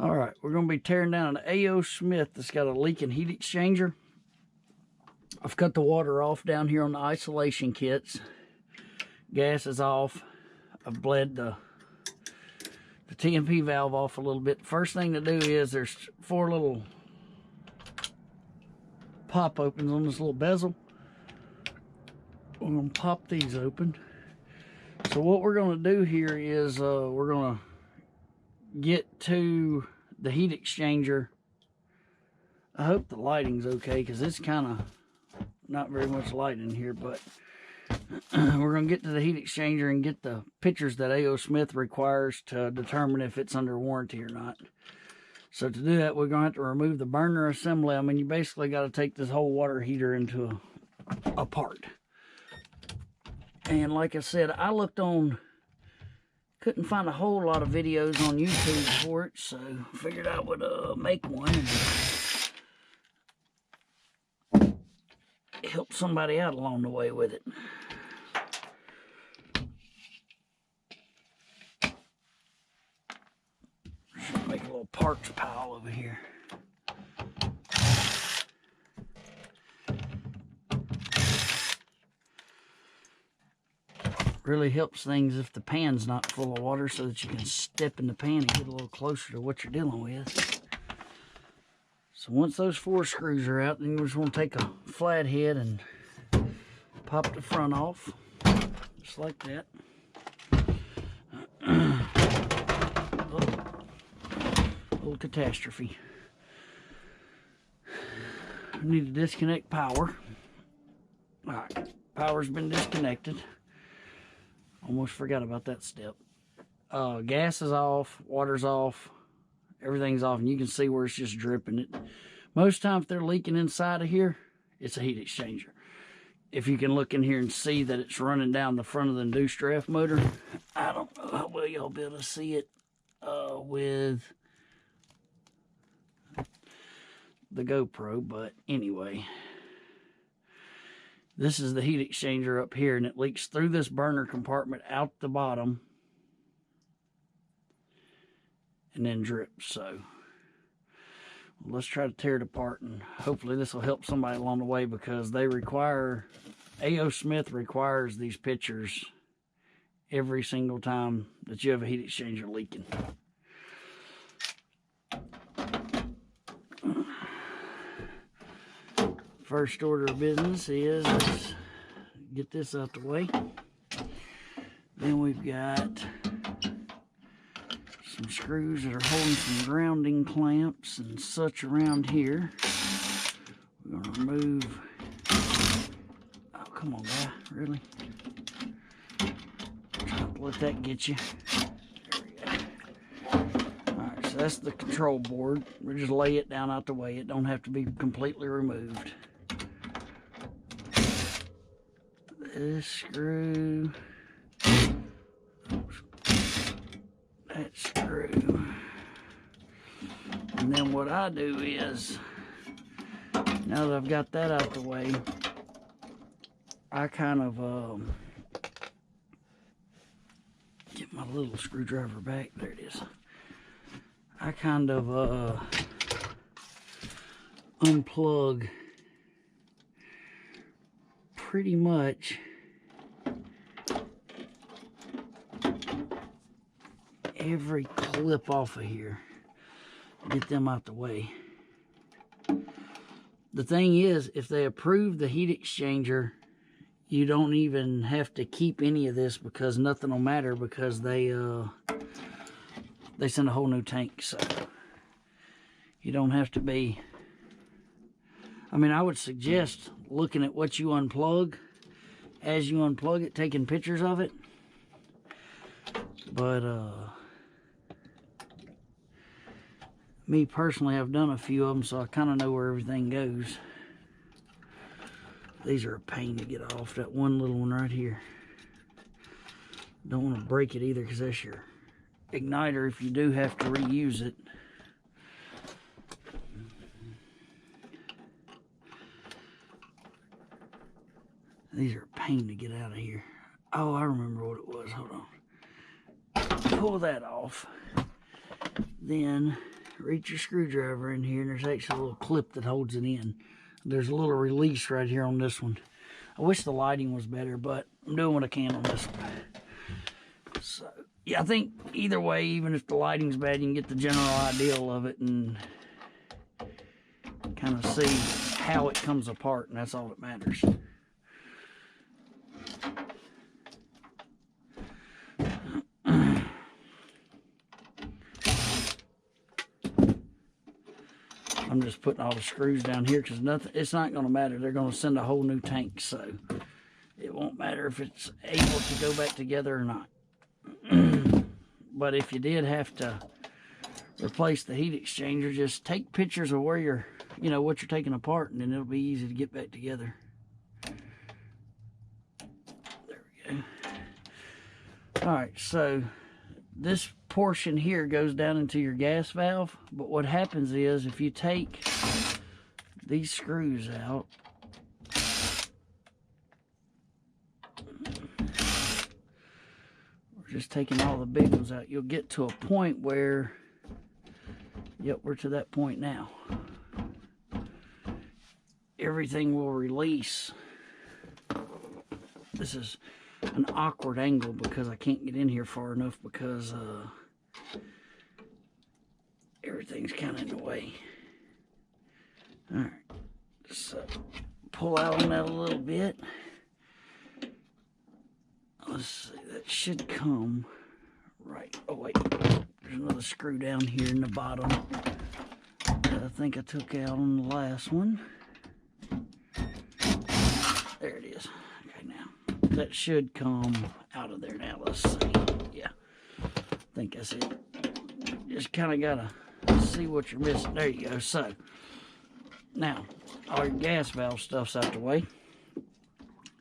All right, we're going to be tearing down an A.O. Smith that's got a leaking heat exchanger. I've cut the water off down here on the isolation kits. Gas is off. I've bled the TMP valve off a little bit. First thing to do is there's 4 little pop opens on this little bezel. We're going to pop these open. So what we're going to do here is we're going to get to the heat exchanger. I hope the lighting's okay because it's kind of not very much light in here, but we're going to get to the heat exchanger and get the pictures that A.O. Smith requires to determine if it's under warranty or not. So to do that, we're going to have to remove the burner assembly. I mean, you basically got to take this whole water heater into apart. And like I said, I looked on, couldn't find a whole lot of videos on YouTube for it, so figured I would make one and help somebody out along the way with it. Make a little parts pile over here. Really helps things if the pan's not full of water so that you can step in the pan and get a little closer to what you're dealing with. So once those 4 screws are out, then you just want to take a flathead and pop the front off, just like that. Little catastrophe. We need to disconnect power. Alright, power's been disconnected. Almost forgot about that step. Gas is off, water's off, everything's off, and you can see where it's just dripping. Most times if they're leaking inside of here, it's a heat exchanger. If you can look in here and see that it's running down the front of the induced draft motor, I don't know how well y'all be able to see it with the GoPro, but anyway. This is the heat exchanger up here, and it leaks through this burner compartment out the bottom and then drips. So let's try to tear it apart, and hopefully this will help somebody along the way, because they require, A.O. Smith requires these pictures every single time that you have a heat exchanger leaking. First order of business is let's get this out the way. Then we've got some screws that are holding some grounding clamps and such around here. We're going to remove. Oh, come on, guy. Really? Try not to let that get you. There we go. Alright, so that's the control board. We'll just lay it down out the way. It don't have to be completely removed. This screw, that screw, and then what I do is, now that I've got that out the way, I kind of get my little screwdriver back. There it is. I kind of unplug pretty much every clip off of here. Get them out the way. The thing is, if they approve the heat exchanger, you don't even have to keep any of this, because nothing will matter, because they send a whole new tank. So you don't have to be, I mean, I would suggest looking at what you unplug as you unplug it, taking pictures of it. But me personally, I've done a few of them, so I kind of know where everything goes. These are a pain to get off. That one little one right here. Don't want to break it either, because that's your igniter if you do have to reuse it. These are a pain to get out of here. Oh, I remember what it was. Hold on. Pull that off. Then reach your screwdriver in here, and there's actually a little clip that holds it in. There's a little release right here on this one. I wish the lighting was better, but I'm doing what I can on this one. So, yeah, I think either way, even if the lighting's bad, you can get the general ideal of it and kind of see how it comes apart, and that's all that matters. I'm just putting all the screws down here because it's not going to matter. They're going to send a whole new tank, so it won't matter if it's able to go back together or not. But if you did have to replace the heat exchanger, just take pictures of where you're, what you're taking apart, and then it'll be easy to get back together. There we go. All right, so this portion here goes down into your gas valve, but what happens is if you take these screws out, we're just taking all the big ones out, you'll get to a point where, yep, we're to that point now. Everything will release. This is an awkward angle because I can't get in here far enough because everything's kind of in the way. All right, so pull out on that a little bit. Let's see, that should come right. Oh wait, there's another screw down here in the bottom that I think I took out on the last one. There it is. Okay, now that should come out of there now. Let's see. Yeah, I think that's it. Just kind of gotta see what you're missing. There you go. So now all your gas valve stuff's out the way.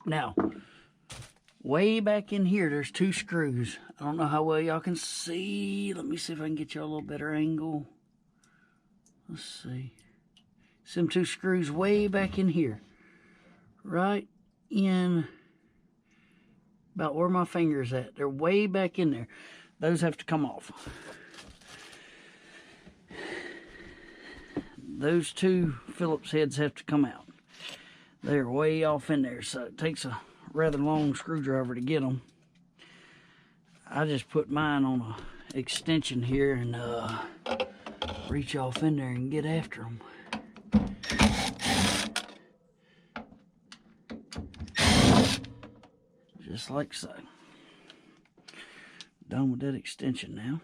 Now way back in here there's two screws. I don't know how well y'all can see. Let me see if I can get you a little better angle. Let's see. Some two screws way back in here, right in about where my finger is at. They're way back in there. Those have to come off. Those two Phillips heads have to come out. They're way off in there, so it takes a rather long screwdriver to get them. I just put mine on an extension here and reach off in there and get after them. Just like so. Done with that extension now.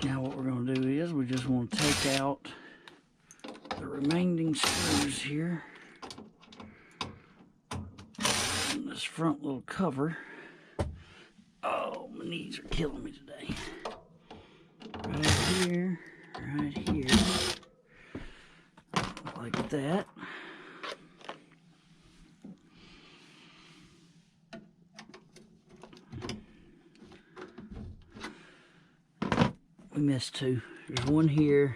Now what we're going to do is we just want to take out the remaining screws here on this front little cover. Oh, my knees are killing me today. Right here, like that. We missed two. There's one here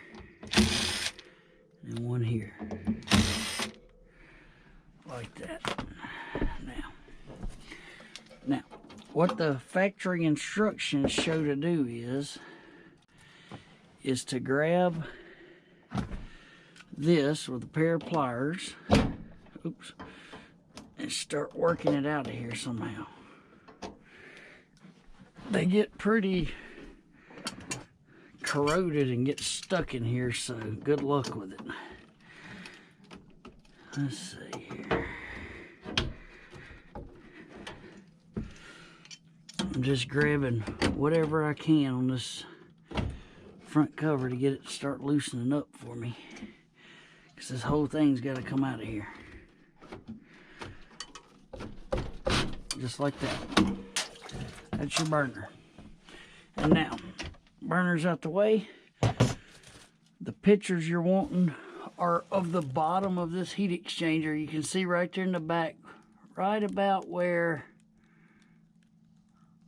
and one here. Like that. Now, what the factory instructions show to do is to grab this with a pair of pliers, oops, and start working it out of here somehow. They get pretty corroded and get stuck in here, so good luck with it. Let's see here. I'm just grabbing whatever I can on this front cover to get it to start loosening up for me, because this whole thing's got to come out of here. Just like that. That's your burner. And now, burner's out the way. The pictures you're wanting are of the bottom of this heat exchanger. You can see right there in the back, right about where,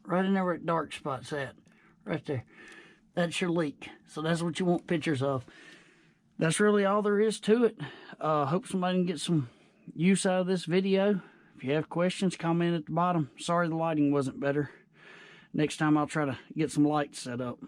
right in there where that dark spot's at, right there. That's your leak. So that's what you want pictures of. That's really all there is to it. Hope somebody can get some use out of this video. If you have questions, comment at the bottom. Sorry the lighting wasn't better. next time I'll try to get some lights set up.